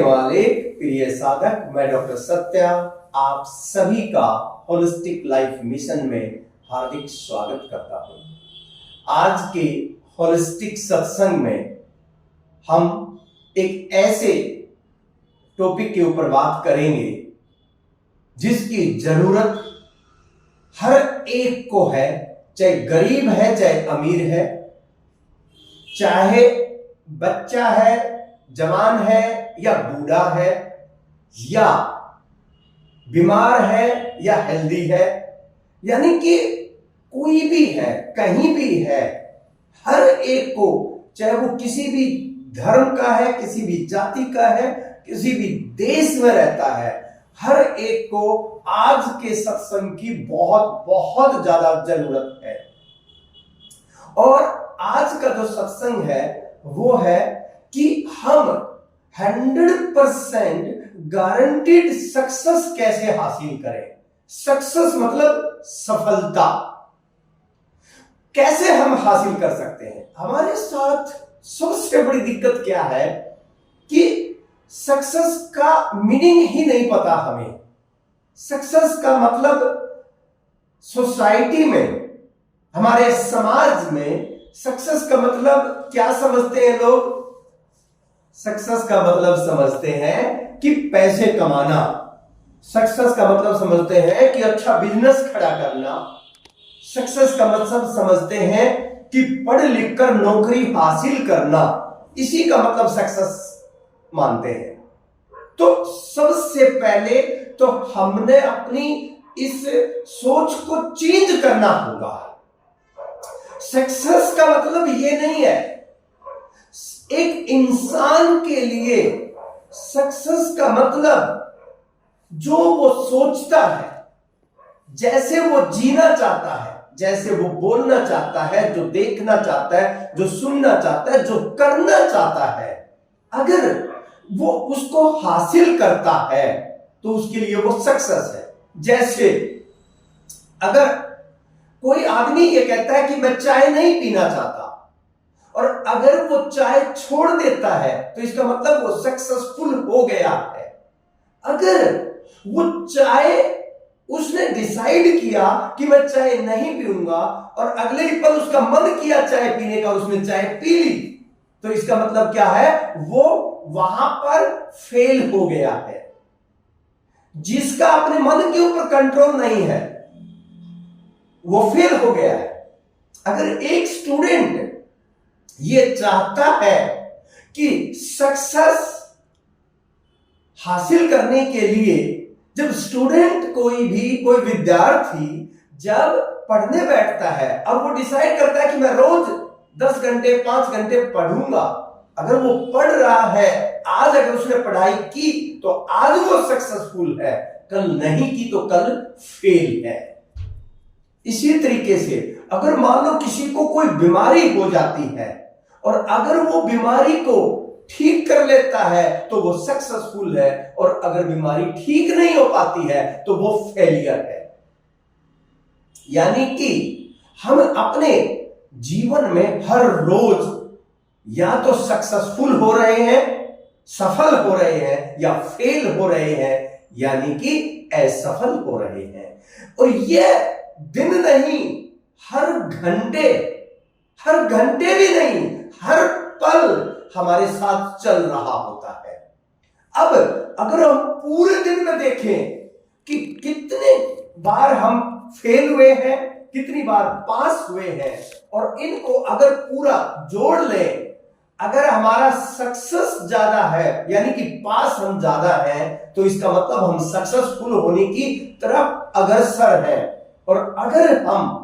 वाले प्रिय साधक, मैं डॉक्टर सत्या आप सभी का होलिस्टिक लाइफ मिशन में हार्दिक स्वागत करता हूं। आज के होलिस्टिक सत्संग में हम एक ऐसे टॉपिक के ऊपर बात करेंगे जिसकी जरूरत हर एक को है, चाहे गरीब है चाहे अमीर है, चाहे बच्चा है, जवान है या बूढ़ा है, या बीमार है या हेल्दी है, यानी कि कोई भी है, कहीं भी है, हर एक को, चाहे वो किसी भी धर्म का है, किसी भी जाति का है, किसी भी देश में रहता है, हर एक को आज के सत्संग की बहुत बहुत ज्यादा जरूरत है। और आज का जो सत्संग है वो है कि हम 100% गारंटीड सक्सेस कैसे हासिल करें। सक्सेस मतलब सफलता कैसे हम हासिल कर सकते हैं। हमारे साथ सबसे बड़ी दिक्कत क्या है कि सक्सेस का मीनिंग ही नहीं पता हमें। सक्सेस का मतलब सोसाइटी में, हमारे समाज में सक्सेस का मतलब क्या समझते हैं लोग? सक्सेस का मतलब समझते हैं कि पैसे कमाना, सक्सेस का मतलब समझते हैं कि अच्छा बिजनेस खड़ा करना, सक्सेस का मतलब समझते हैं कि पढ़ लिख कर नौकरी हासिल करना, इसी का मतलब सक्सेस मानते हैं। तो सबसे पहले तो हमने अपनी इस सोच को चेंज करना होगा। सक्सेस का मतलब ये नहीं है। एक इंसान के लिए सक्सेस का मतलब जो वो सोचता है, जैसे वो जीना चाहता है, जैसे वो बोलना चाहता है, जो देखना चाहता है, जो सुनना चाहता है, जो करना चाहता है, अगर वो उसको हासिल करता है तो उसके लिए वो सक्सेस है। जैसे अगर कोई आदमी ये कहता है कि मैं चाय नहीं पीना चाहता, और अगर वो चाय छोड़ देता है तो इसका मतलब वो सक्सेसफुल हो गया है। अगर वो चाय, उसने डिसाइड किया कि मैं चाय नहीं पीऊंगा, और अगले ही पल उसका मन किया चाय पीने का, उसने चाय पी ली, तो इसका मतलब क्या है? वो वहां पर फेल हो गया है। जिसका अपने मन के ऊपर कंट्रोल नहीं है वो फेल हो गया है। अगर एक स्टूडेंट ये चाहता है कि सक्सेस हासिल करने के लिए, जब स्टूडेंट कोई विद्यार्थी जब पढ़ने बैठता है और वो डिसाइड करता है कि मैं रोज 10 घंटे 5 घंटे पढ़ूंगा, अगर वो पढ़ रहा है, आज अगर उसने पढ़ाई की तो आज वो सक्सेसफुल है, कल नहीं की तो कल फेल है। इसी तरीके से अगर मान लो किसी को कोई बीमारी हो जाती है और अगर वो बीमारी को ठीक कर लेता है तो वो सक्सेसफुल है, और अगर बीमारी ठीक नहीं हो पाती है तो वो फेलियर है। यानी कि हम अपने जीवन में हर रोज या तो सक्सेसफुल हो रहे हैं, सफल हो रहे हैं, या फेल हो रहे हैं, यानी कि असफल हो रहे हैं। और यह दिन नहीं, हर घंटे भी नहीं, हर पल हमारे साथ चल रहा होता है। अब अगर हम पूरे दिन में देखें कि कितने बार हम फेल हुए हैं, कितनी बार पास हुए हैं, और इनको अगर पूरा जोड़ लें, अगर हमारा सक्सेस ज्यादा है, यानी कि पास हम ज्यादा हैं, तो इसका मतलब हम सक्सेसफुल होने की तरफ अग्रसर हैं। और अगर हम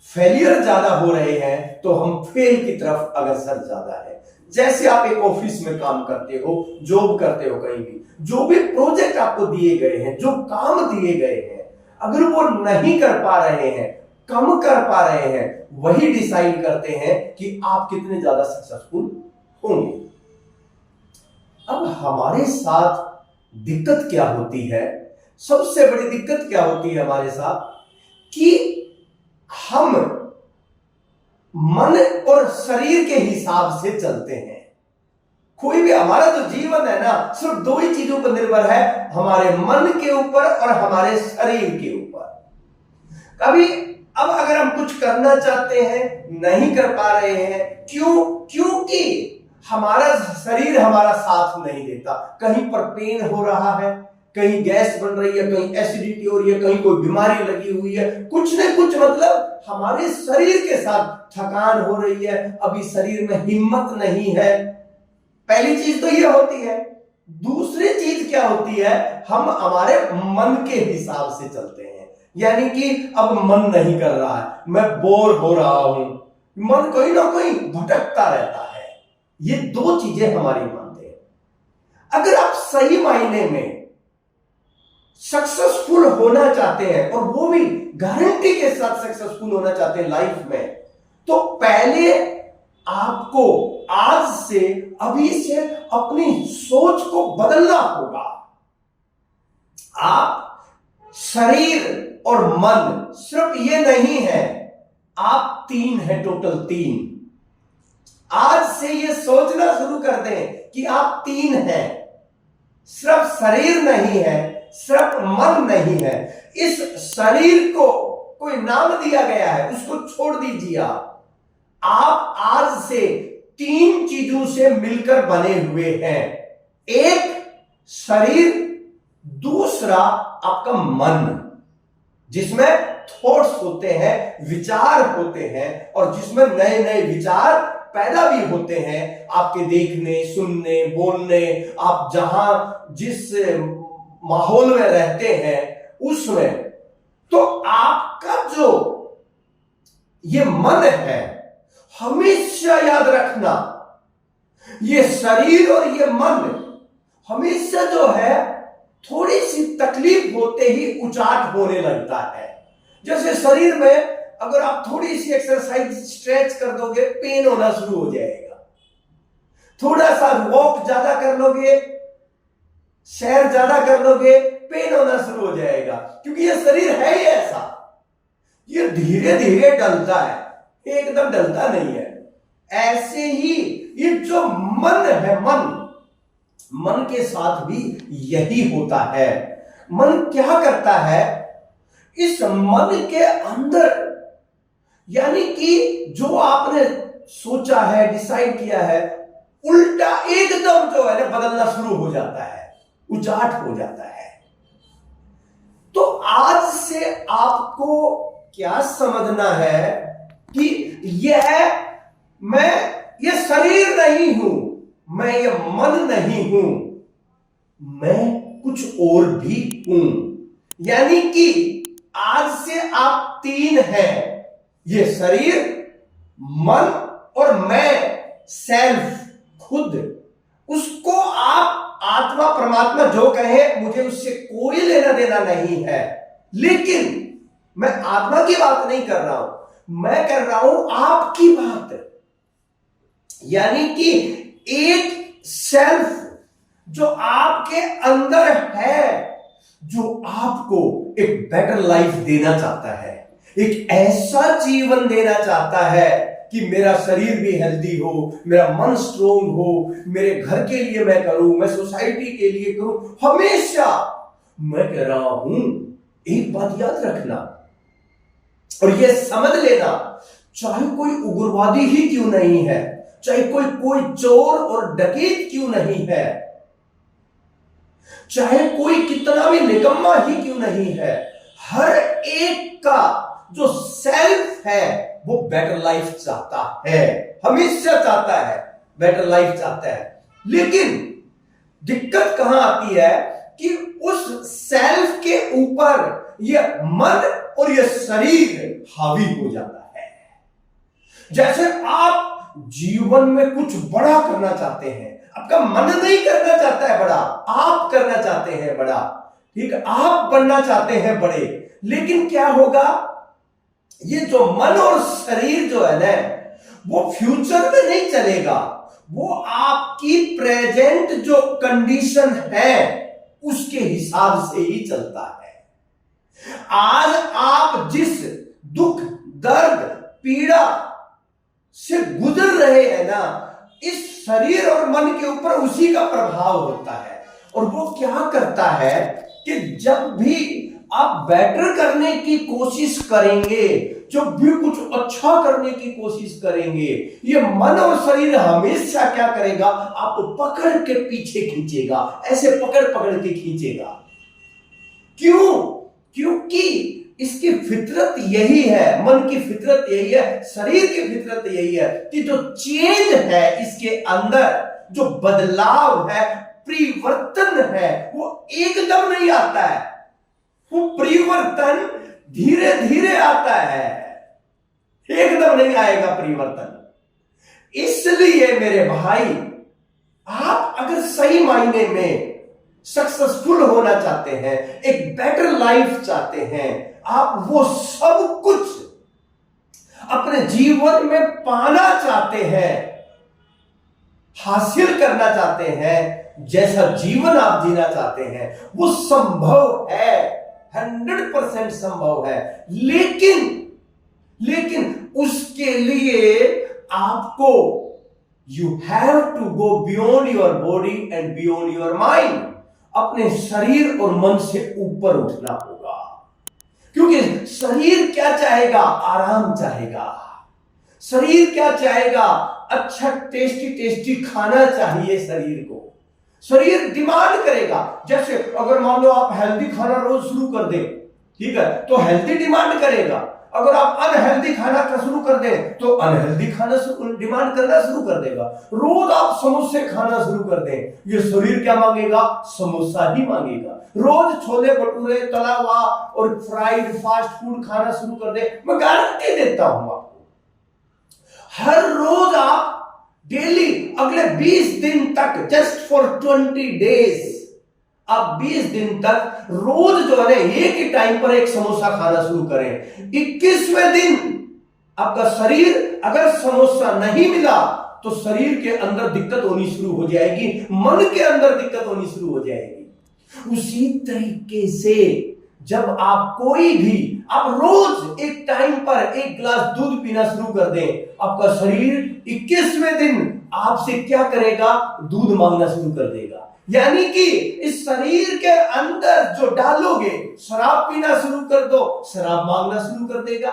फेलियर ज्यादा हो रहे हैं तो हम फेल की तरफ अग्रसर ज्यादा है। जैसे आप एक ऑफिस में काम करते हो, जॉब करते हो, कहीं भी जो भी प्रोजेक्ट आपको दिए गए हैं, जो काम दिए गए हैं, अगर वो नहीं कर पा रहे हैं, कम कर पा रहे हैं, वही डिसाइड करते हैं कि आप कितने ज्यादा सक्सेसफुल होंगे। अब हमारे साथ दिक्कत क्या होती है? सबसे बड़ी दिक्कत क्या होती है हमारे साथ कि हम मन और शरीर के हिसाब से चलते हैं। कोई भी हमारा जो जीवन है ना, सिर्फ दो ही चीजों पर निर्भर है, हमारे मन के ऊपर और हमारे शरीर के ऊपर। कभी अब अगर हम कुछ करना चाहते हैं, नहीं कर पा रहे हैं, क्यों? क्योंकि हमारा शरीर हमारा साथ नहीं देता। कहीं पर पेन हो रहा है, कहीं गैस बन रही है, कहीं एसिडिटी हो रही है, कहीं कोई बीमारी लगी हुई है, कुछ न कुछ मतलब हमारे शरीर के साथ थकान हो रही है, अभी शरीर में हिम्मत नहीं है। पहली चीज तो ये होती है। दूसरी चीज क्या होती है? हम हमारे मन के हिसाब से चलते हैं। यानी कि अब मन नहीं कर रहा है, मैं बोर हो रहा हूं, मन कहीं ना कहीं भटकता रहता है। ये दो चीजें हमारी मानते हैं। अगर आप सही मायने में सक्सेसफुल होना चाहते हैं, और वो भी गारंटी के साथ सक्सेसफुल होना चाहते हैं लाइफ में, तो पहले आपको आज से, अभी से अपनी सोच को बदलना होगा। आप शरीर और मन सिर्फ ये नहीं है, आप तीन है, टोटल तीन। आज से ये सोचना शुरू कर दें कि आप तीन हैं, सिर्फ शरीर नहीं है, सिर्फ मन नहीं है। इस शरीर को कोई नाम दिया गया है, उसको छोड़ दीजिए। आप आज से तीन चीजों से मिलकर बने हुए हैं। एक शरीर, दूसरा आपका मन, जिसमें थॉट्स होते हैं, विचार होते हैं, और जिसमें नए नए विचार पैदा भी होते हैं आपके देखने, सुनने, बोलने, आप जहां जिस माहौल में रहते हैं उसमें। तो आपका जो ये मन है, हमेशा याद रखना, ये शरीर और ये मन हमेशा जो है, थोड़ी सी तकलीफ होते ही उचाट होने लगता है। जैसे शरीर में अगर आप थोड़ी सी एक्सरसाइज, स्ट्रेच कर दोगे, पेन होना शुरू हो जाएगा। थोड़ा सा वॉक ज्यादा कर लोगे, सैर ज्यादा कर लोगे, पेन होना शुरू हो जाएगा। क्योंकि ये शरीर है ही ऐसा, ये धीरे धीरे डलता है, एकदम डलता नहीं है। ऐसे ही ये जो मन है, मन के साथ भी यही होता है। मन क्या करता है? इस मन के अंदर, यानी कि जो आपने सोचा है, डिसाइड किया है, उल्टा एकदम जो है ना बदलना शुरू हो जाता है, उचाट हो जाता है। तो आज से आपको क्या समझना है कि ये शरीर नहीं हूं, मैं ये मन नहीं हूं, मैं कुछ और भी हूं। यानी कि आज से आप तीन हैं, ये शरीर, मन और मैं, सेल्फ, खुद। उसको आप आत्मा, परमात्मा जो कहे, मुझे उससे कोई लेना देना नहीं है। लेकिन मैं आत्मा की बात नहीं कर रहा हूं, मैं कर रहा हूं आपकी बात। यानी कि एक सेल्फ जो आपके अंदर है, जो आपको एक बेटर लाइफ देना चाहता है, एक ऐसा जीवन देना चाहता है कि मेरा शरीर भी हेल्दी हो, मेरा मन स्ट्रोंग हो, मेरे घर के लिए मैं करूं, मैं सोसाइटी के लिए करूं। हमेशा मैं कह रहा हूं, एक बात याद रखना और यह समझ लेना, चाहे कोई उग्रवादी ही क्यों नहीं है, चाहे कोई चोर और डकैत क्यों नहीं है, चाहे कोई कितना भी निकम्मा ही क्यों नहीं है, हर एक का जो सेल्फ है वो बेटर लाइफ चाहता है, हमेशा चाहता है, बेटर लाइफ चाहता है। लेकिन दिक्कत कहां आती है कि उस सेल्फ के ऊपर ये मन और ये शरीर हावी हो जाता है। जैसे आप जीवन में कुछ बड़ा करना चाहते हैं, आपका मन नहीं करना चाहता है बड़ा, आप करना चाहते हैं बड़ा, ठीक, आप बनना चाहते हैं बड़े। लेकिन क्या होगा, ये जो मन और शरीर जो है ना, वो फ्यूचर में नहीं चलेगा, वो आपकी प्रेजेंट जो कंडीशन है उसके हिसाब से ही चलता है। आज आप जिस शरीर और मन के ऊपर उसी का प्रभाव होता है। और वो क्या करता है कि जब भी आप बेटर करने की कोशिश करेंगे, जब भी कुछ अच्छा करने की कोशिश करेंगे, ये मन और शरीर हमेशा क्या करेगा, आपको पकड़ के पीछे खींचेगा, ऐसे पकड़ पकड़ के खींचेगा। क्यों? क्योंकि इसकी फितरत यही है, मन की फितरत यही है, शरीर की फितरत यही है कि जो चेंज है इसके अंदर, जो बदलाव है, परिवर्तन है, वो एकदम नहीं आता है। वो परिवर्तन धीरे धीरे आता है, एकदम नहीं आएगा परिवर्तन। इसलिए मेरे भाई, आप अगर सही मायने में सक्सेसफुल होना चाहते हैं, एक बेटर लाइफ चाहते हैं, आप वो सब कुछ अपने जीवन में पाना चाहते हैं, हासिल करना चाहते हैं, जैसा जीवन आप जीना चाहते हैं, वो संभव है, 100% संभव है। लेकिन उसके लिए आपको you have to go beyond your body and beyond your mind. अपने शरीर और मन से ऊपर उठना होगा, क्योंकि शरीर क्या चाहेगा, आराम चाहेगा। शरीर क्या चाहेगा, अच्छा टेस्टी टेस्टी खाना चाहिए शरीर को। शरीर डिमांड करेगा, जैसे अगर मान लो आप हेल्दी खाना रोज शुरू कर दें, ठीक है, तो हेल्दी डिमांड करेगा। अगर आप अनहेल्दी खाना शुरू कर दें तो अनहेल्दी खाना डिमांड करना शुरू कर देगा। रोज आप समोसे खाना शुरू कर दें, ये शरीर क्या मांगेगा, समोसा ही मांगेगा। रोज छोले भटूरे, तला हुआ और फ्राइड फास्ट फूड खाना शुरू कर दें, मैं गारंटी देता हूं आपको, हर रोज आप डेली अगले 20 दिन तक, जस्ट फॉर 20 डेज, आप 20 दिन तक रोज जो है एक ही टाइम पर एक समोसा खाना शुरू करें। 21वें दिन आपका शरीर, अगर समोसा नहीं मिला तो शरीर के अंदर दिक्कत होनी शुरू हो जाएगी, मन के अंदर दिक्कत होनी शुरू हो जाएगी। उसी तरीके से जब आप कोई भी, आप रोज एक टाइम पर एक गिलास दूध पीना शुरू कर दें, आपका शरीर 21वें दिन आपसे क्या करेगा, दूध मांगना शुरू कर देगा। यानी कि इस शरीर के अंदर जो डालोगे, शराब पीना शुरू कर दो, शराब मांगना शुरू कर देगा।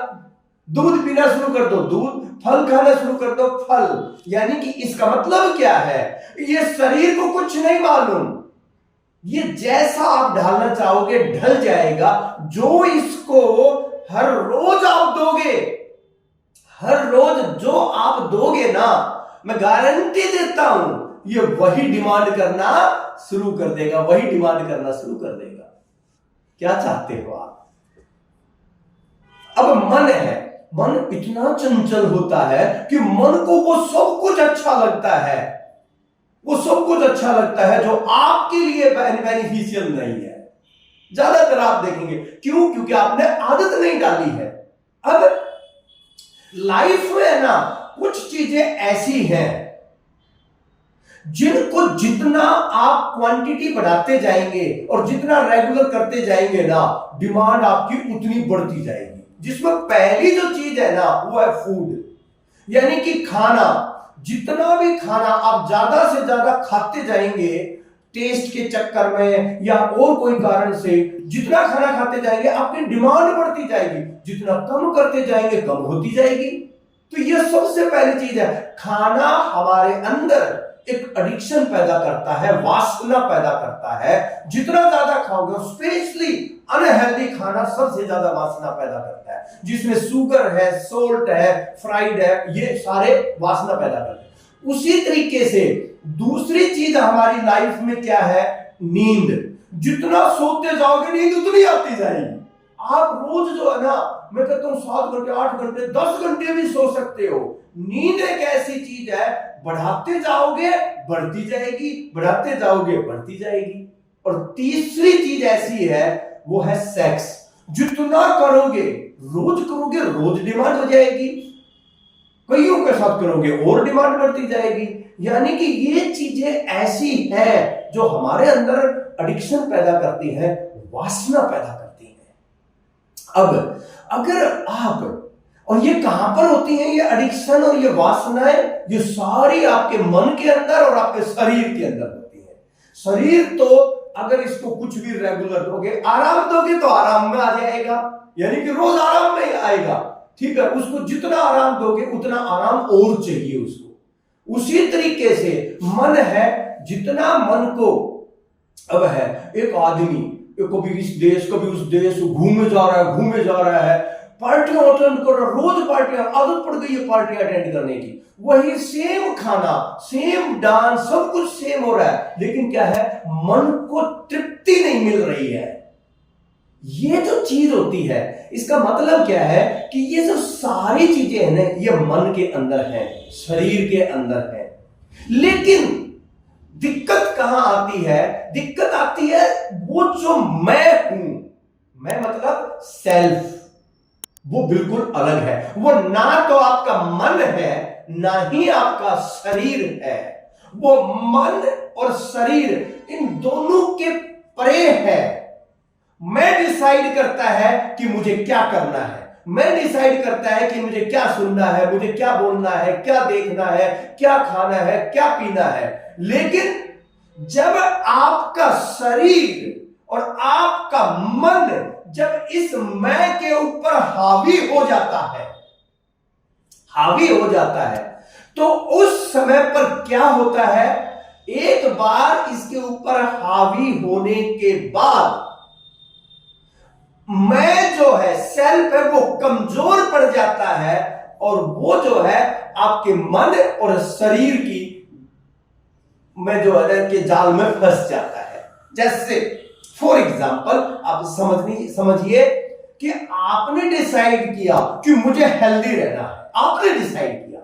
दूध पीना शुरू कर दो, दूध, फल खाना शुरू कर दो, फल। यानी कि इसका मतलब क्या है, ये शरीर को कुछ नहीं मालूम, ये जैसा आप ढालना चाहोगे ढल जाएगा। जो इसको हर रोज आप दोगे, हर रोज जो आप दोगे ना, मैं गारंटी देता हूं, ये वही डिमांड करना शुरू कर देगा, वही डिमांड करना शुरू कर देगा। क्या चाहते हो आप? अब मन है, मन इतना चंचल होता है कि मन को वो सब कुछ अच्छा लगता है, वो सब कुछ अच्छा लगता है जो आपके लिए बेनिफिशियल नहीं है। ज्यादातर आप देखेंगे, क्यों? क्योंकि आपने आदत नहीं डाली है। अब लाइफ में ना कुछ चीजें ऐसी हैं जिनको जितना आप क्वांटिटी बढ़ाते जाएंगे और जितना रेगुलर करते जाएंगे ना, डिमांड आपकी उतनी बढ़ती जाएगी। जिसमें पहली जो चीज है ना, वो है फूड, यानी कि खाना। जितना भी खाना आप ज्यादा से ज्यादा खाते जाएंगे, टेस्ट के चक्कर में या और कोई कारण से, जितना खाना खाते जाएंगे आपकी डिमांड बढ़ती जाएगी, जितना कम करते जाएंगे कम होती जाएगी। तो यह सबसे पहली चीज है। खाना हमारे अंदर एक एडिक्शन पैदा करता है, वासना पैदा करता है। जितना ज्यादा खाओगे, स्पेशली अनहेल्दी खाना सबसे ज्यादा वासना पैदा करता है, जिसमें शुगर है, सोल्ट है, फ्राइड है, ये सारे वासना पैदा करते हैं। उसी तरीके से दूसरी चीज हमारी लाइफ में क्या है, नींद। जितना सोते जाओगे नींद उतनी आती जाएगी। आप रोज जो है ना, मैं कहता हूं 7 घंटे, 8 घंटे, 10 घंटे भी सो सकते हो। नींद एक ऐसी चीज है, बढ़ाते जाओगे बढ़ती जाएगी, बढ़ाते जाओगे बढ़ती जाएगी। और तीसरी चीज ऐसी है, वो है सेक्स। जितना करोगे, रोज करोगे, रोज डिमांड हो जाएगी, कईयों के साथ करोगे और डिमांड बढ़ती जाएगी। यानी कि ये चीजें ऐसी हैं जो हमारे अंदर एडिक्शन पैदा करती हैं, वासना पैदा करती हैं। अब अगर आप और ये कहां पर होती हैं? ये एडिक्शन और ये वासनाएं, ये सारी आपके मन के अंदर और आपके शरीर के अंदर होती है। शरीर तो अगर इसको कुछ भी रेगुलर दोगे, आराम दोगे तो आराम में आ जाएगा, यानी कि रोज आराम में आएगा, ठीक है। उसको जितना आराम दोगे उतना आराम और चाहिए उसको। उसी तरीके से मन है, जितना मन को अब है, एक आदमी कभी इस देश कभी उस देश घूमे जा रहा है, पार्टियां अटेंड कर रहा है, रोज पार्टियां, आदत पड़ गई है पार्टियां अटेंड करने की, वही सेम खाना, सेम डांस, सब कुछ सेम हो रहा है, लेकिन क्या है, मन को तृप्ति नहीं मिल रही है। ये जो चीज होती है, इसका मतलब क्या है कि ये जो सारी चीजें हैं ना, ये मन के अंदर है, शरीर के अंदर है। लेकिन दिक्कत कहां आती है? दिक्कत आती है वो जो मैं हूं, मैं मतलब सेल्फ, वो बिल्कुल अलग है। वो ना तो आपका मन है, ना ही आपका शरीर है। वो मन और शरीर इन दोनों के परे है। मैं डिसाइड करता है कि मुझे क्या करना है, मैं डिसाइड करता है कि मुझे क्या सुनना है, मुझे क्या बोलना है, क्या देखना है, क्या खाना है, क्या पीना है। लेकिन जब आपका शरीर और आपका मन जब इस मैं के ऊपर हावी हो जाता है, तो उस समय पर क्या होता है, एक बार इसके ऊपर हावी होने के बाद मैं जो है, सेल्फ है, वो कमजोर पड़ जाता है, और वो जो है आपके मन और शरीर की में जो है कि जाल में फंस जाता है। जैसे फॉर एग्जाम्पल आप समझिए कि आपने डिसाइड किया कि मुझे हेल्दी रहना है, आपने डिसाइड किया,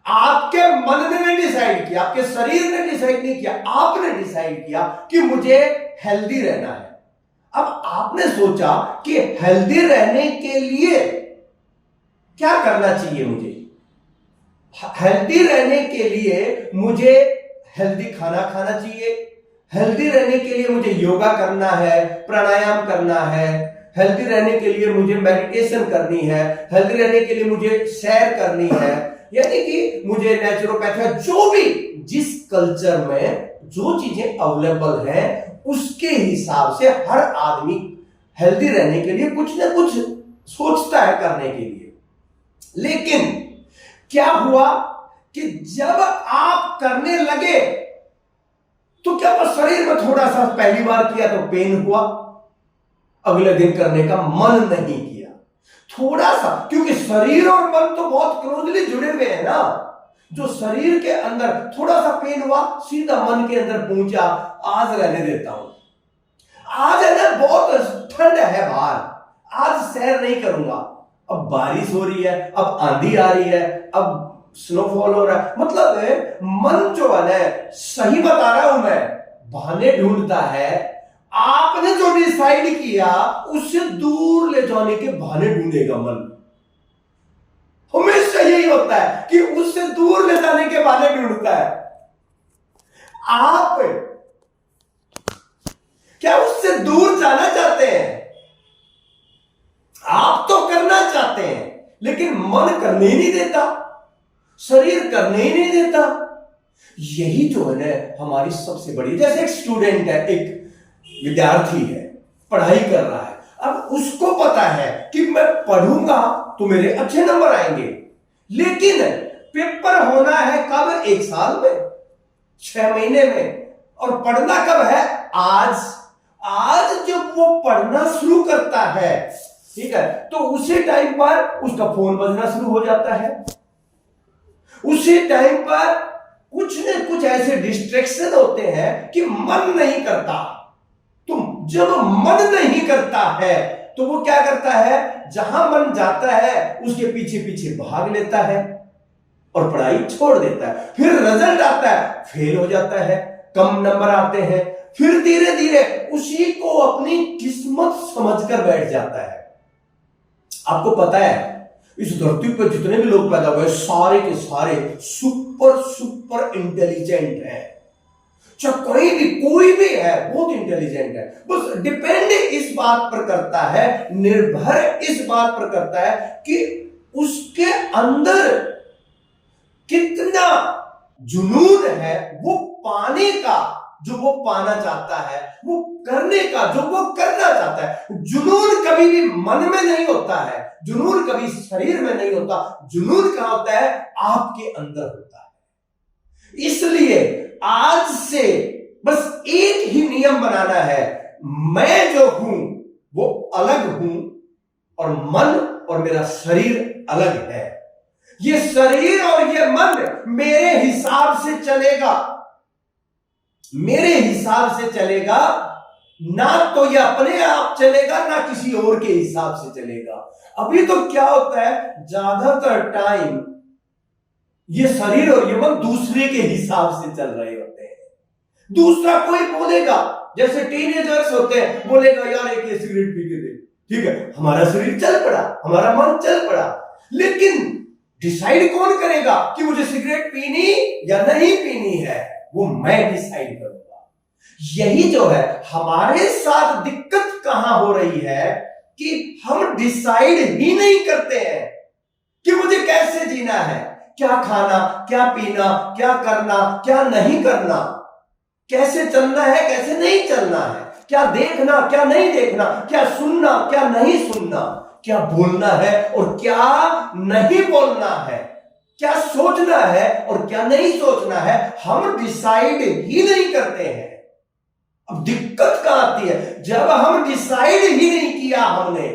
आपके मन ने नहीं डिसाइड किया, आपके शरीर ने डिसाइड नहीं किया, आपने डिसाइड किया कि मुझे हेल्दी रहना है। अब आपने सोचा कि हेल्दी रहने के लिए क्या करना चाहिए, मुझे हेल्दी रहने के लिए मुझे हेल्दी खाना खाना चाहिए, हेल्दी रहने के लिए मुझे योगा करना है, प्राणायाम करना है, हेल्दी रहने के लिए मुझे मेडिटेशन करनी है, हेल्दी रहने के लिए मुझे सैर करनी है, यानी कि मुझे नेचुरोपैथी, जो भी जिस कल्चर में जो चीजें अवेलेबल हैं उसके हिसाब से हर आदमी हेल्दी रहने के लिए कुछ ना कुछ सोचता है करने के लिए। लेकिन क्या हुआ कि जब आप करने लगे तो क्या वो शरीर में थोड़ा सा पहली बार किया तो पेन हुआ, अगले दिन करने का मन नहीं किया, थोड़ा सा, क्योंकि शरीर और मन तो बहुत क्लोजली जुड़े हुए हैं ना। जो शरीर के अंदर थोड़ा सा पेन हुआ, सीधा मन के अंदर पहुंचा, आज रहने देता हूं, आज है ना बहुत ठंड है बाहर, आज सैर नहीं करूंगा, अब बारिश हो रही है, अब आंधी आ रही है, अब स्नोफॉल हो रहा है, मतलब है मन जो है ना, सही बता रहा हूं मैं, बहाने ढूंढता है। आपने जो डिसाइड किया उससे दूर ले जाने के बहाने ढूंढेगा मन, हमेशा यही होता है कि उससे दूर ले जाने के बहाने ढूंढता है। आप क्या उससे दूर जाना चाहते हैं? आप तो करना चाहते हैं, लेकिन मन करने ही नहीं देता, शरीर करने ही नहीं देता। यही जो है ना हमारी सबसे बड़ी, जैसे एक स्टूडेंट है, एक विद्यार्थी है, पढ़ाई कर रहा है, अब उसको पता है कि मैं पढ़ूंगा तो मेरे अच्छे नंबर आएंगे, लेकिन पेपर होना है कब? 1 साल में, 6 महीने में, और पढ़ना कब है? आज जब वो पढ़ना शुरू करता है, ठीक है, तो उसी टाइम पर उसका फोन बजना शुरू हो जाता है, उसी टाइम पर कुछ न कुछ ऐसे डिस्ट्रैक्शन होते हैं कि मन नहीं करता। तुम जब मन नहीं करता है तो वो क्या करता है, जहां मन जाता है उसके पीछे पीछे भाग लेता है और पढ़ाई छोड़ देता है। फिर रिजल्ट आता है, फेल हो जाता है, कम नंबर आते हैं, फिर धीरे धीरे उसी को अपनी किस्मत समझकर बैठ जाता है। आपको पता है इस धरती पर जितने भी लोग पैदा हुए सारे के सारे सुपर इंटेलिजेंट हैं, चाहे कोई भी है, बहुत इंटेलिजेंट है। बस डिपेंड इस बात पर करता है, निर्भर इस बात पर करता है कि उसके अंदर कितना जुनून है वो पाने का, जो वो पाना चाहता है, वो करने का, जो वो करना चाहता है। जुनून कभी भी मन में नहीं होता है, जुनून कभी शरीर में नहीं होता, जुनून कहां होता है? आपके अंदर होता है। इसलिए आज से बस एक ही नियम बनाना है, मैं जो हूं वो अलग हूं और मन और मेरा शरीर अलग है। ये शरीर और ये मन मेरे हिसाब से चलेगा, मेरे हिसाब से चलेगा, ना तो ये अपने आप चलेगा ना किसी और के हिसाब से चलेगा। अभी तो क्या होता है, ज्यादातर टाइम ये शरीर और ये मन दूसरे के हिसाब से चल रहे होते हैं। दूसरा कोई बोलेगा, जैसे टीनेजर्स होते हैं, बोलेगा यार एक सिगरेट पी के दे, ठीक है, हमारा शरीर चल पड़ा, हमारा मन चल पड़ा। लेकिन डिसाइड कौन करेगा कि मुझे सिगरेट पीनी या नहीं पीनी है? वो मैं डिसाइड करूंगा। यही जो है हमारे साथ दिक्कत कहां हो रही है कि हम डिसाइड ही नहीं करते हैं कि मुझे कैसे जीना है, क्या खाना, क्या पीना, क्या करना, क्या नहीं करना, कैसे चलना है, कैसे नहीं चलना है, क्या देखना, क्या नहीं देखना, क्या सुनना, क्या नहीं सुनना, क्या बोलना है और क्या नहीं बोलना है, क्या सोचना है और क्या नहीं सोचना है, हम डिसाइड ही नहीं करते हैं। अब दिक्कत कहां आती है? जब हम डिसाइड ही नहीं किया हमने,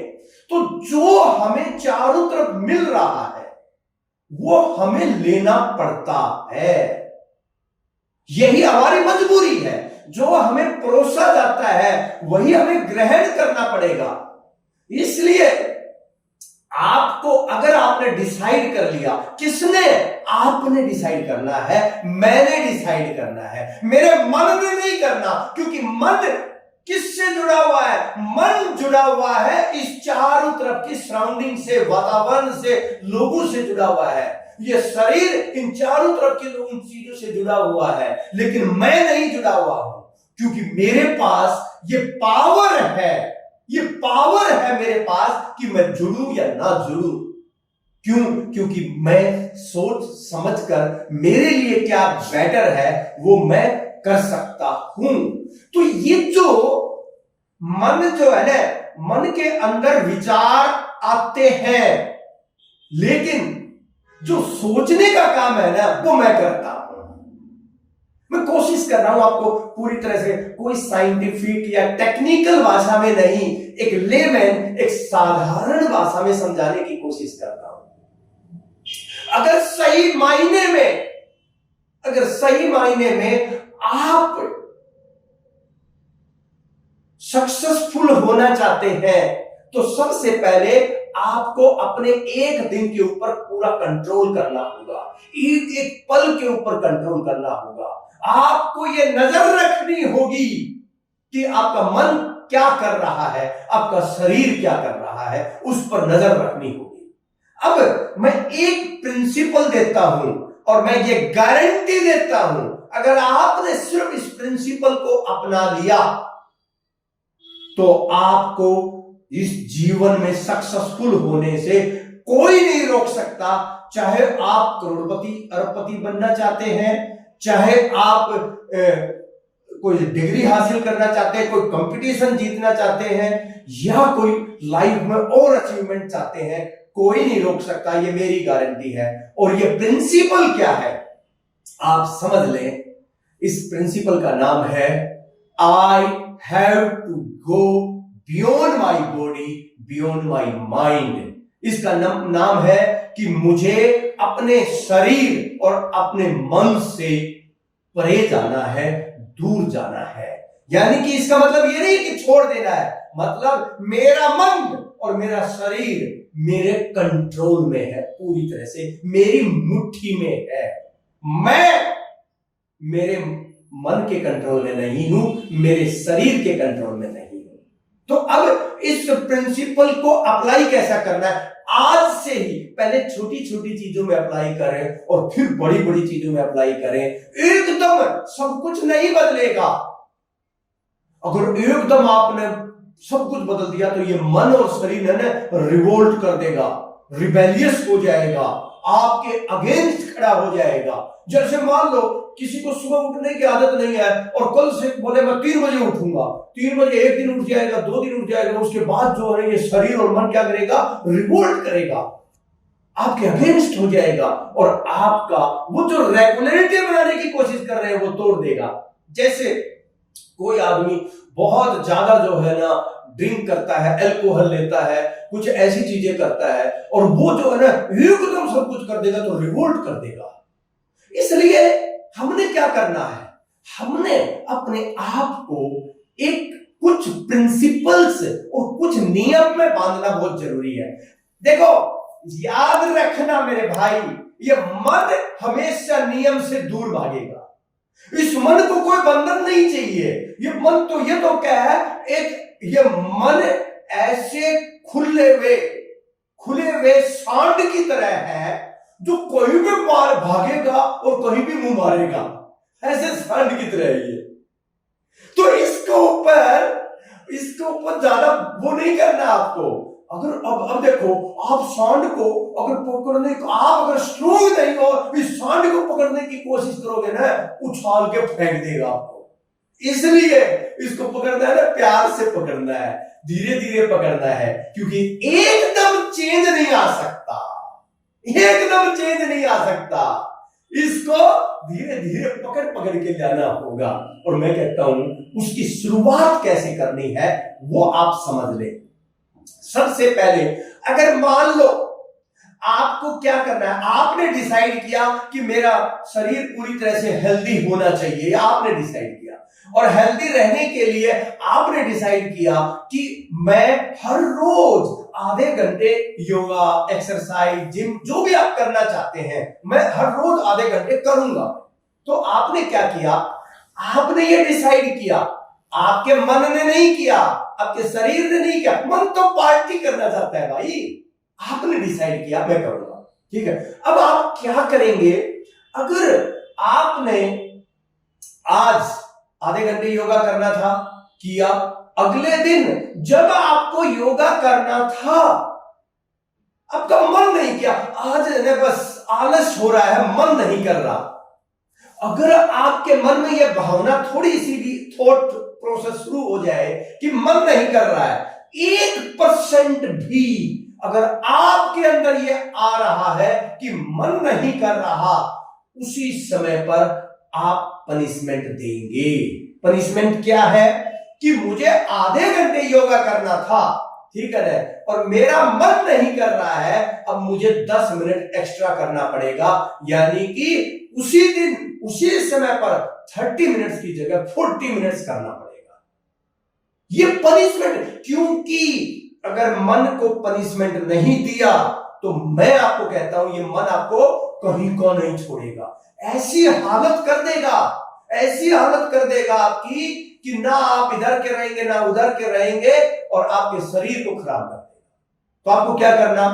तो जो हमें चारों तरफ मिल रहा है वो हमें लेना पड़ता है। यही हमारी मजबूरी है। जो हमें परोसा जाता है वही हमें ग्रहण करना पड़ेगा। इसलिए आपको, अगर आपने डिसाइड कर लिया, किसने? आपने डिसाइड करना है, मैंने डिसाइड करना है, मेरे मन ने नहीं करना। क्योंकि मन किससे जुड़ा हुआ है? मन जुड़ा हुआ है इस चारों तरफ की सराउंडिंग से, वातावरण से, लोगों से जुड़ा हुआ है। ये शरीर इन चारों तरफ की लोगों चीजों से जुड़ा हुआ है, लेकिन मैं नहीं जुड़ा हुआ हूं। क्योंकि मेरे पास ये पावर है, ये पावर है मेरे पास कि मैं जुड़ूं या ना जुड़ूं। क्यों? क्योंकि मैं सोच समझकर मेरे लिए क्या बेटर है वो मैं कर सकता हूं। तो ये जो मन जो है ना, मन के अंदर विचार आते हैं, लेकिन जो सोचने का काम है ना वो मैं करता हूं। मैं कोशिश कर रहा हूं आपको पूरी तरह से, कोई साइंटिफिक या टेक्निकल भाषा में नहीं, एक लेमैन, एक साधारण भाषा में समझाने की कोशिश करता हूं। अगर सही मायने में आप सक्सेसफुल होना चाहते हैं तो सबसे पहले आपको अपने एक दिन के ऊपर पूरा कंट्रोल करना होगा, एक एक पल के ऊपर कंट्रोल करना होगा। आपको यह नजर रखनी होगी कि आपका मन क्या कर रहा है, आपका शरीर क्या कर रहा है, उस पर नजर रखनी होगी। अब मैं एक प्रिंसिपल देता हूं और मैं ये गारंटी देता हूं, अगर आपने सिर्फ इस प्रिंसिपल को अपना लिया तो आपको इस जीवन में सक्सेसफुल होने से कोई नहीं रोक सकता। चाहे आप करोड़पति अरबपति बनना चाहते हैं, चाहे आप कोई डिग्री हासिल करना चाहते हैं, कोई कंपटीशन जीतना चाहते हैं, या कोई लाइफ में और अचीवमेंट चाहते हैं, कोई नहीं रोक सकता। ये मेरी गारंटी है। और ये प्रिंसिपल क्या है आप समझ लें। इस प्रिंसिपल का नाम है I have to go beyond my body, beyond my mind. इसका नाम है कि मुझे अपने शरीर और अपने मन से परे जाना है, दूर जाना है। यानी कि इसका मतलब ये नहीं कि छोड़ देना है, मतलब मेरा मन और मेरा शरीर मेरे कंट्रोल में है, पूरी तरह से मेरी मुट्ठी में है। मैं मेरे मन के कंट्रोल में नहीं हूं, मेरे शरीर के कंट्रोल में नहीं हूं। तो अब इस प्रिंसिपल को अप्लाई कैसा करना है? आज से ही पहले छोटी छोटी चीजों में अप्लाई करें और फिर बड़ी बड़ी चीजों में अप्लाई करें। एकदम सब कुछ नहीं बदलेगा। अगर एकदम आपने सब कुछ बदल दिया तो ये मन और शरीर है ना रिवोल्ट कर देगा, रिबेलियस हो जाएगा, आपके अगेंस्ट खड़ा हो जाएगा। जैसे मान लो किसी को सुबह उठने की आदत नहीं है और कल से बोले मैं 3 बजे उठूंगा, 3 बजे एक दिन उठ जाएगा, 2 दिन उठ जाएगा, उसके बाद जो है ये शरीर और मन क्या करेगा, रिवोल्ट करेगा, आपके अगेंस्ट हो जाएगा और आपका वो जो रेगुलरिटी बनाने की कोशिश कर रहे हैं वो तोड़ देगा। जैसे कोई आदमी बहुत ज्यादा जो है ना ड्रिंक करता है, अल्कोहल लेता है, कुछ ऐसी चीजें करता है और वो जो है ना एकदम सब कुछ कर देगा तो रिवोल्ट कर देगा। इसलिए हमने क्या करना है, हमने अपने आप को एक कुछ प्रिंसिपल्स और कुछ नियम में बांधना बहुत जरूरी है। देखो याद रखना मेरे भाई, ये मन हमेशा नियम से दूर भागेगा। इस मन को कोई बंधन नहीं चाहिए। ये मन तो ये तो क्या है, एक ये मन ऐसे खुले हुए सांड की तरह है जो कहीं भी मार भागेगा और कहीं भी मुंह मारेगा, ऐसे सांड की तरह है ये। तो इसके ऊपर ज्यादा वो नहीं करना आपको। अगर अब देखो, आप सांड को अगर पकड़ने को, आप अगर स्ट्रोंग नहीं हो, इस सांड को पकड़ने की कोशिश करोगे ना, उछाल के फेंक देगा आपको। इसलिए इसको पकड़ना है ना, प्यार से पकड़ना है, धीरे धीरे पकड़ना है, क्योंकि एकदम चेंज नहीं आ सकता, एकदम चेंज नहीं आ सकता। इसको धीरे धीरे पकड़ पकड़ के जाना होगा। और मैं कहता हूं उसकी शुरुआत कैसे करनी है वो आप समझ ले। सबसे पहले अगर मान लो आपको क्या करना है, आपने डिसाइड किया कि मेरा शरीर पूरी तरह से हेल्दी होना चाहिए, आपने डिसाइड किया, और हेल्दी रहने के लिए आपने डिसाइड किया कि मैं हर रोज आधे घंटे योगा, एक्सरसाइज, जिम, जो भी आप करना चाहते हैं, मैं हर रोज आधे घंटे करूंगा। तो आपने क्या किया, आपने ये डिसाइड किया, आपके मन ने नहीं किया, आपके शरीर ने नहीं किया। मन तो पार्टी करना चाहता है भाई, आपने डिसाइड किया मैं करूंगा, ठीक है। अब आप क्या करेंगे, अगर आपने आज आधे घंटे योगा करना था, किया, अगले दिन जब आपको योगा करना था आपका मन नहीं किया, आज बस आलस हो रहा है, मन नहीं कर रहा। अगर आपके मन में यह भावना, थोड़ी सी भी थॉट प्रोसेस शुरू हो जाए कि मन नहीं कर रहा है, 1% भी अगर आपके अंदर यह आ रहा है कि मन नहीं कर रहा, उसी समय पर आप पनिशमेंट देंगे। पनिशमेंट क्या है कि मुझे आधे घंटे योगा करना था, ठीक है, और मेरा मन नहीं कर रहा है, अब मुझे 10 मिनट एक्स्ट्रा करना पड़ेगा, यानी कि उसी दिन उसी समय पर 30 मिनट्स की जगह 40 मिनट्स करना पड़ेगा। ये पनिशमेंट, क्योंकि अगर मन को पनिशमेंट नहीं दिया तो मैं आपको कहता हूं ये मन आपको कहीं को नहीं छोड़ेगा। ऐसी हालत कर देगा, ऐसी हालत कर देगा आपकी कि ना आप इधर के रहेंगे ना उधर के रहेंगे, और आपके शरीर को खराब कर देगा। तो आपको क्या करना,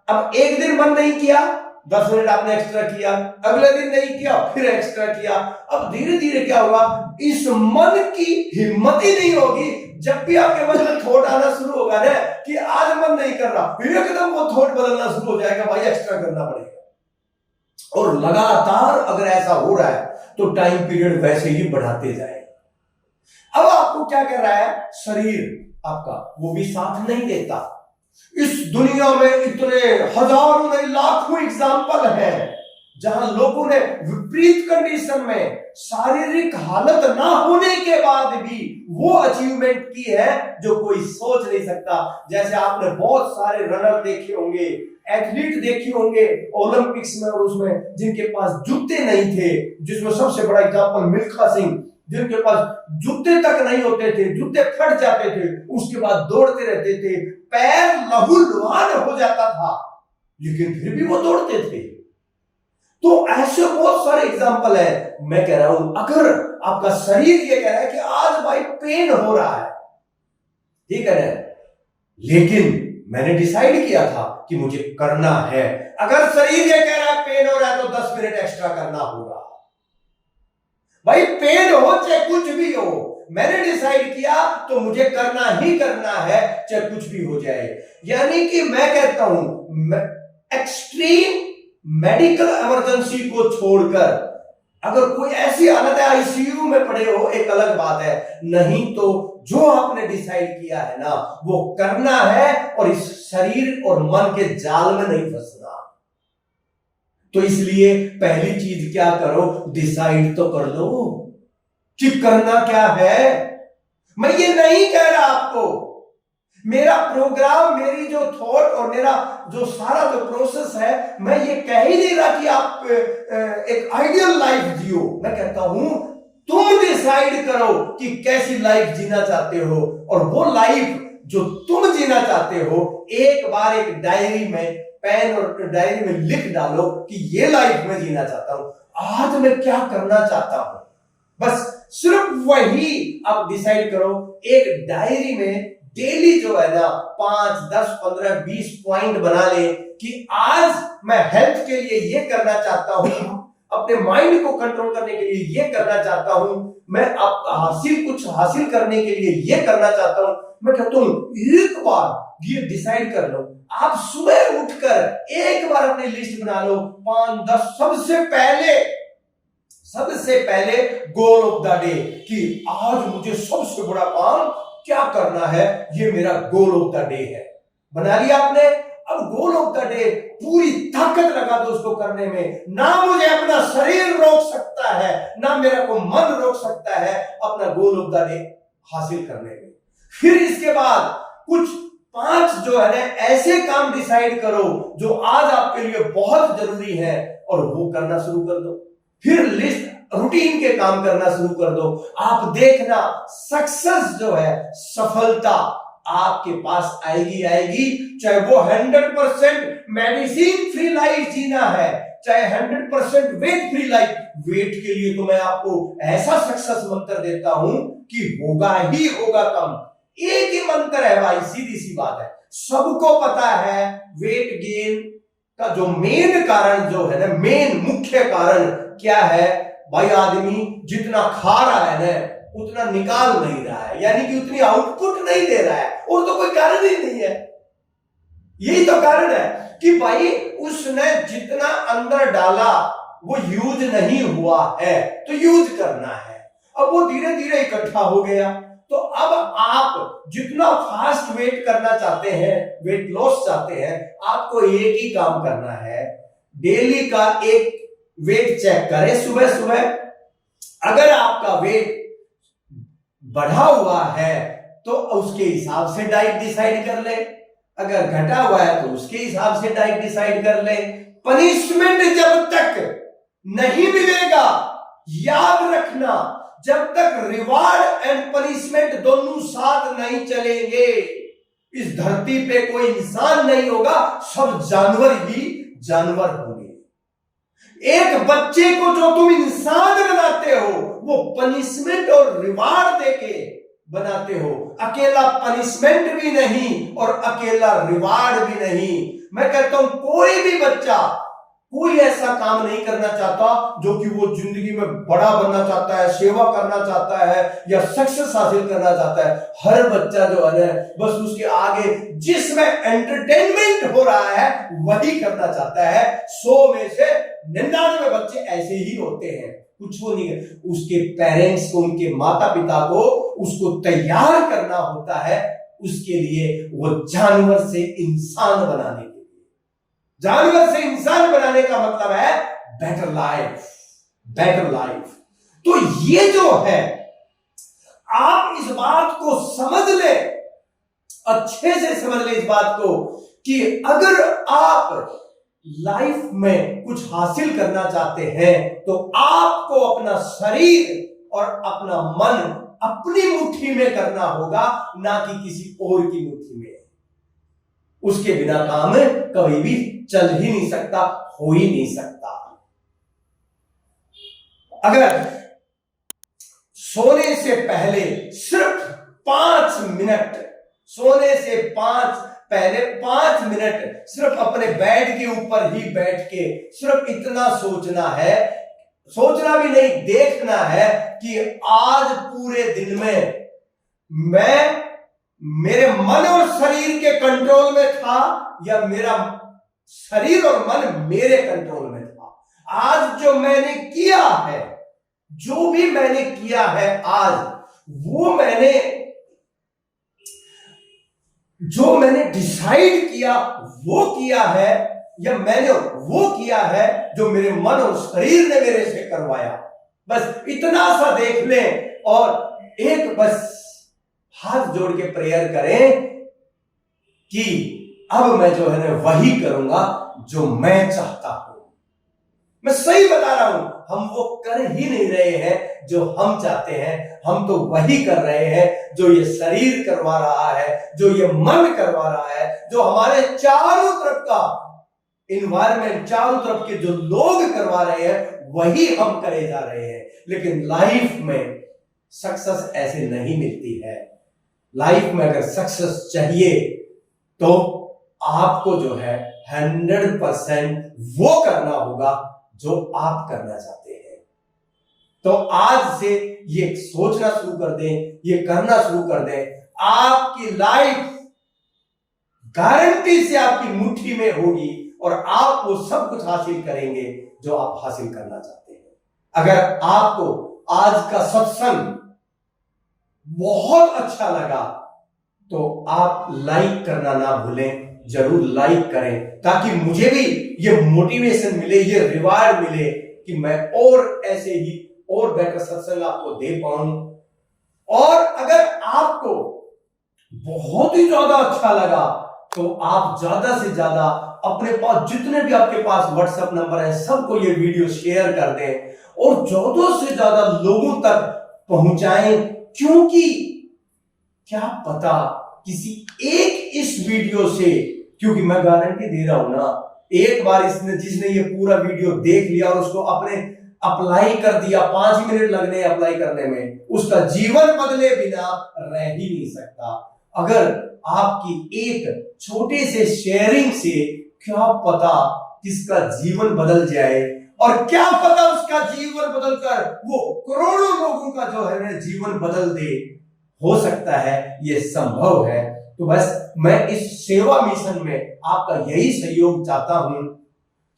अब एक दिन मन नहीं किया, 10 मिनट आपने एक्स्ट्रा किया, अगले दिन नहीं किया, फिर एक्स्ट्रा किया। अब धीरे धीरे क्या होगा, इस मन की हिम्मत ही नहीं होगी। जब भी आपके मन में थॉट आना शुरू होगा ना कि आज मन नहीं कर रहा, एकदम वो थॉट बदलना शुरू हो जाएगा, भाई एक्स्ट्रा करना पड़ेगा। और लगातार अगर ऐसा हो रहा है तो टाइम पीरियड वैसे ही बढ़ाते जाएगा। अब आपको क्या कर रहा है, शरीर आपका वो भी साथ नहीं देता। इस दुनिया में इतने हजारों नहीं लाखों एग्जाम्पल हैं जहां लोगों ने विपरीत कंडीशन में, शारीरिक हालत ना होने के बाद भी वो अचीवमेंट की है जो कोई सोच नहीं सकता। जैसे आपने बहुत सारे रनर देखे होंगे, एथलीट देखे होंगे ओलंपिक्स में, और उसमें जिनके पास जूते नहीं थे, जिसमें सबसे बड़ा एग्जाम्पल मिल्खा सिंह, जिनके पास जूते तक नहीं होते थे, जूते फट जाते थे, उसके बाद दौड़ते रहते थे, पैर लहूलुहान हो जाता था, लेकिन फिर भी वो दौड़ते थे। तो ऐसे बहुत सारे एग्जाम्पल है। मैं कह रहा हूं अगर आपका शरीर ये कह रहा है कि आज भाई पेन हो रहा है, ठीक है, लेकिन मैंने डिसाइड किया था कि मुझे करना है, अगर शरीर ये कह रहा है पेन हो रहा है तो 10 मिनट एक्स्ट्रा करना होगा। भाई पेन हो चाहे कुछ भी हो, मैंने डिसाइड किया तो मुझे करना ही करना है, चाहे कुछ भी हो जाए। यानी कि मैं कहता हूं एक्सट्रीम मेडिकल इमरजेंसी को छोड़कर अगर कोई ऐसी हालत है आईसीयू में पड़े हो एक अलग बात है, नहीं तो जो आपने डिसाइड किया है ना वो करना है और इस शरीर और मन के जाल में नहीं फंसना। तो इसलिए पहली चीज क्या करो, डिसाइड तो कर लो कि करना क्या है। मैं ये नहीं कह रहा आपको, मेरा प्रोग्राम, मेरी जो थॉट और मेरा जो सारा जो प्रोसेस है, मैं ये कह ही नहीं रहा कि आप एक आइडियल लाइफ जियो। मैं कहता हूं तुम डिसाइड करो कि कैसी लाइफ जीना चाहते हो, और वो लाइफ जो तुम जीना चाहते हो एक बार एक डायरी में, पेन और डायरी में लिख डालो कि ये लाइफ मैं जीना चाहता हूं, आज मैं क्या करना चाहता हूं। बस सिर्फ वही आप डिसाइड करो। एक डायरी में डेली जो है ना 5, 10, 15, 20 पॉइंट बना ले कि आज मैं हेल्थ के लिए ये करना चाहता हूं, अपने माइंड को कंट्रोल करने के लिए ये करना चाहता हूं, मैं कुछ हासिल करने के लिए ये करना चाहता हूं। मैं कहता हूं एक बार ये डिसाइड कर लो। आप सुबह उठकर एक बार अपनी लिस्ट बना लो 5, 10। सबसे पहले गोल ऑफ द डे कि आज मुझे सबसे बड़ा काम क्या करना है, ये मेरा गोल ऑफ द डे है। बना लिया आपने। अब गोल ऑफ द डे पूरी ताकत लगा दो उसको करने में। ना मुझे अपना शरीर रोक सकता है, ना मेरा को मन रोक सकता है अपना गोल ऑफ द डे हासिल करने में। फिर इसके बाद कुछ 5 जो है ना ऐसे काम डिसाइड करो जो आज आपके लिए बहुत जरूरी है और वो करना शुरू कर दो। फिर लिस्ट रूटीन के काम करना शुरू कर दो। आप देखना सक्सेस जो है, सफलता आपके पास आएगी। चाहे वो 100% मेडिसिन फ्री लाइफ जीना है, चाहे 100% वेट फ्री लाइफ। वेट के लिए तो मैं आपको ऐसा सक्सेस मंत्र देता हूं कि होगा ही होगा कम। एक ही मंत्र है भाई, सीधी सी बात है। सबको पता है वेट गेन का जो मेन कारण जो है ना, मेन मुख्य कारण क्या है भाई, आदमी जितना खा रहा है ना उतना निकाल नहीं रहा है, यानी कि उतनी आउटपुट नहीं दे रहा है। और तो कोई कारण ही नहीं है। यही तो कारण है कि भाई उसने जितना अंदर डाला वो यूज नहीं हुआ है, तो यूज करना है। अब वो धीरे धीरे इकट्ठा हो गया। तो अब आप जितना फास्ट वेट करना चाहते हैं, वेट लॉस चाहते हैं, आपको एक ही काम करना है। डेली का एक वेट चेक करें सुबह सुबह। अगर आपका वेट बढ़ा हुआ है तो उसके हिसाब से डाइट डिसाइड कर ले, अगर घटा हुआ है तो उसके हिसाब से डाइट डिसाइड कर ले। पनिशमेंट जब तक नहीं मिलेगा, याद रखना, जब तक रिवार्ड एंड पनिशमेंट दोनों साथ नहीं चलेंगे, इस धरती पे कोई इंसान नहीं होगा, सब जानवर ही जानवर होंगे। एक बच्चे को जो तुम इंसान बनाते हो वो पनिशमेंट और रिवार्ड देके बनाते हो। अकेला पनिशमेंट भी नहीं और अकेला रिवार्ड भी नहीं। मैं कहता हूं कोई भी बच्चा कोई ऐसा काम नहीं करना चाहता जो कि वो जिंदगी में बड़ा बनना चाहता है, सेवा करना चाहता है या सक्सेस हासिल करना चाहता है। हर बच्चा जो है बस उसके आगे जिसमें एंटरटेनमेंट हो रहा है वही करना चाहता है। 100 में से 99 बच्चे ऐसे ही होते हैं, कुछ वो नहीं। उसके पेरेंट्स को, उनके माता पिता को उसको तैयार करना होता है उसके लिए, वो जानवर से इंसान बनाने के लिए। जानवर से इंसान बनाने का मतलब है बेटर लाइफ, बेटर लाइफ। तो ये जो है, आप इस बात को समझ ले, अच्छे से समझ ले इस बात को कि अगर आप लाइफ में कुछ हासिल करना चाहते हैं तो आपको अपना शरीर और अपना मन अपनी मुट्ठी में करना होगा, ना कि किसी और की मुट्ठी में। उसके बिना काम कभी भी चल ही नहीं सकता, हो ही नहीं सकता। अगर सोने से पहले सिर्फ 5 मिनट, सोने से पहले 5 मिनट सिर्फ अपने बेड के ऊपर ही बैठ के सिर्फ इतना सोचना है, सोचना भी नहीं, देखना है कि आज पूरे दिन में मैं मेरे मन और शरीर के कंट्रोल में था या मेरा शरीर और मन मेरे कंट्रोल में था। आज जो मैंने किया है, जो भी मैंने किया है आज, जो मैंने डिसाइड किया वो किया है, या मैंने वो किया है जो मेरे मन और शरीर ने मेरे से करवाया। बस इतना सा देख लें और एक बस हाथ जोड़ के प्रेयर करें कि अब मैं जो है ना वही करूंगा जो मैं चाहता हूं। मैं सही बता रहा हूं, हम वो कर ही नहीं रहे हैं जो हम चाहते हैं, हम तो वही कर रहे हैं जो ये शरीर करवा रहा है, जो ये मन करवा रहा है, जो हमारे चारों तरफ का इन्वायरमेंट, चारों तरफ के जो लोग करवा रहे हैं वही हम करे जा रहे हैं। लेकिन लाइफ में सक्सेस ऐसे नहीं मिलती है। लाइफ में अगर सक्सेस चाहिए तो आपको जो है 100% वो करना होगा जो आप करना चाहते हैं। तो आज से ये सोचना शुरू कर दें, ये करना शुरू कर दें, आपकी लाइफ गारंटी से आपकी मुट्ठी में होगी और आप वो सब कुछ हासिल करेंगे जो आप हासिल करना चाहते हैं। अगर आपको आज का सत्संग बहुत अच्छा लगा तो आप लाइक करना ना भूलें, जरूर लाइक करें, ताकि मुझे भी ये मोटिवेशन मिले, ये रिवार्ड मिले कि मैं और ऐसे ही और बेटर सत्संग आपको दे पाऊं। और अगर आपको बहुत ही ज्यादा अच्छा लगा तो आप ज्यादा से ज्यादा अपने पास जितने भी आपके पास व्हाट्सएप नंबर है सबको ये वीडियो शेयर कर दें और ज्यादा से ज्यादा लोगों तक पहुंचाएं, क्योंकि क्या पता किसी एक इस वीडियो से, क्योंकि मैं गारंटी दे रहा हूं ना, एक बार जिसने ये पूरा वीडियो देख लिया और उसको अपने अप्लाई कर दिया, 5 मिनट लगने अप्लाई करने में, उसका जीवन बदले बिना रह ही नहीं सकता। अगर आपकी एक छोटे से शेयरिंग से क्या पता किसका जीवन बदल जाए, और क्या पता उसका जीवन बदलकर वो करोड़ों लोगों का जो है जीवन बदल दे। हो सकता है, ये संभव है। तो बस मैं इस सेवा मिशन में आपका यही सहयोग चाहता हूं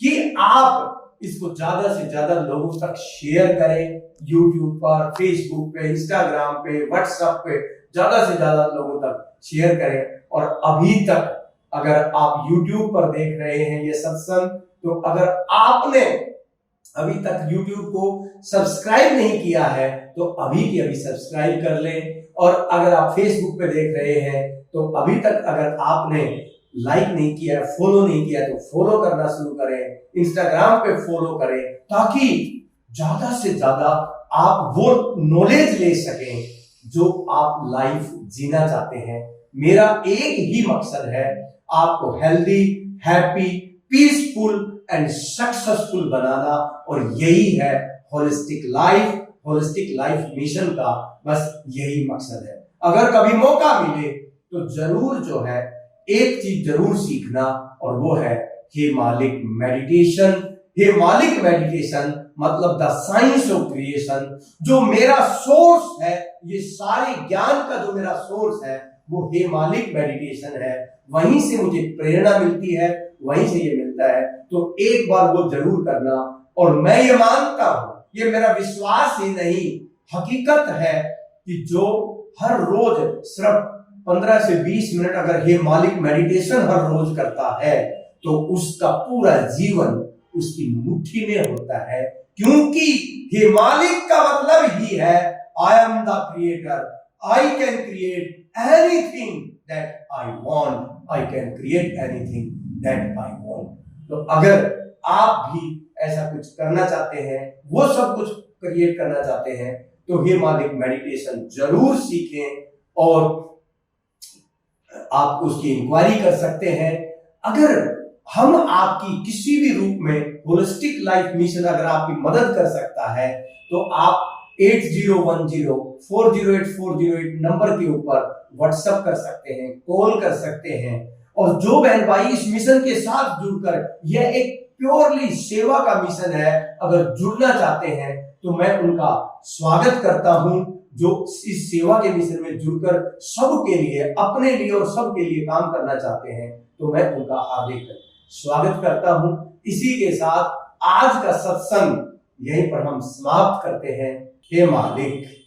कि आप इसको ज्यादा से ज्यादा लोगों तक शेयर करें, YouTube पर, Facebook पे, Instagram पे, WhatsApp पे ज्यादा से ज्यादा लोगों तक शेयर करें। और अभी तक अगर आप YouTube पर देख रहे हैं ये सत्संग, तो अगर आपने अभी तक YouTube को सब्सक्राइब नहीं किया है तो अभी की अभी सब्सक्राइब कर लें। और अगर आप Facebook पे देख रहे हैं तो अभी तक अगर आपने लाइक नहीं किया, फॉलो नहीं किया, तो फॉलो करना शुरू करें। Instagram पे फॉलो करें, ताकि ज्यादा से ज्यादा आप वो नॉलेज ले सकें जो आप लाइफ जीना चाहते हैं। मेरा एक ही मकसद है, आपको healthy, happy, peaceful and successful बनाना, और यही है होलिस्टिक लाइफ मिशन का बस यही मकसद है। अगर कभी मौका मिले तो जरूर जो है एक चीज जरूर सीखना, और वो है हिमालिक मेडिटेशन। हिमालिक मेडिटेशन मतलब द साइंस ऑफ क्रिएशन। जो मेरा सोर्स है, ये सारे ज्ञान का जो मेरा सोर्स है वो हिमालिक मेडिटेशन है। वहीं से मुझे प्रेरणा मिलती है, वहीं से ये मिलता है। तो एक बार वो जरूर करना। और मैं ये मानता हूं, ये मेरा विश्वास ही नहीं, हकीकत है कि जो हर रोज सिर्फ 15 से 20 मिनट अगर हिमालिक मेडिटेशन हर रोज करता है तो उसका पूरा जीवन उसकी मुट्ठी में होता है। क्योंकि हिमालिक का मतलब ही है I am the creator, I can create anything that I want, I can create anything that I want. तो अगर आप भी ऐसा कुछ करना चाहते हैं, वो सब कुछ क्रिएट करना चाहते हैं, तो हिमालिक मेडिटेशन जरूर सीखें और आप उसकी इंक्वायरी कर सकते हैं। अगर हम आपकी किसी भी रूप में होलिस्टिक लाइफ मिशन अगर आपकी मदद कर सकता है तो आप 8010408408 नंबर के ऊपर व्हाट्सएप कर सकते हैं, कॉल कर सकते हैं। और जो बहन भाई इस मिशन के साथ जुड़कर, यह एक प्योरली सेवा का मिशन है, अगर जुड़ना चाहते हैं तो मैं उनका स्वागत करता हूं। जो इस सेवा के मिशन में जुड़कर सबके लिए, अपने लिए और सबके लिए काम करना चाहते हैं, तो मैं उनका हार्दिक स्वागत करता हूं। इसी के साथ आज का सत्संग यहीं पर हम समाप्त करते हैं। हे मालिक।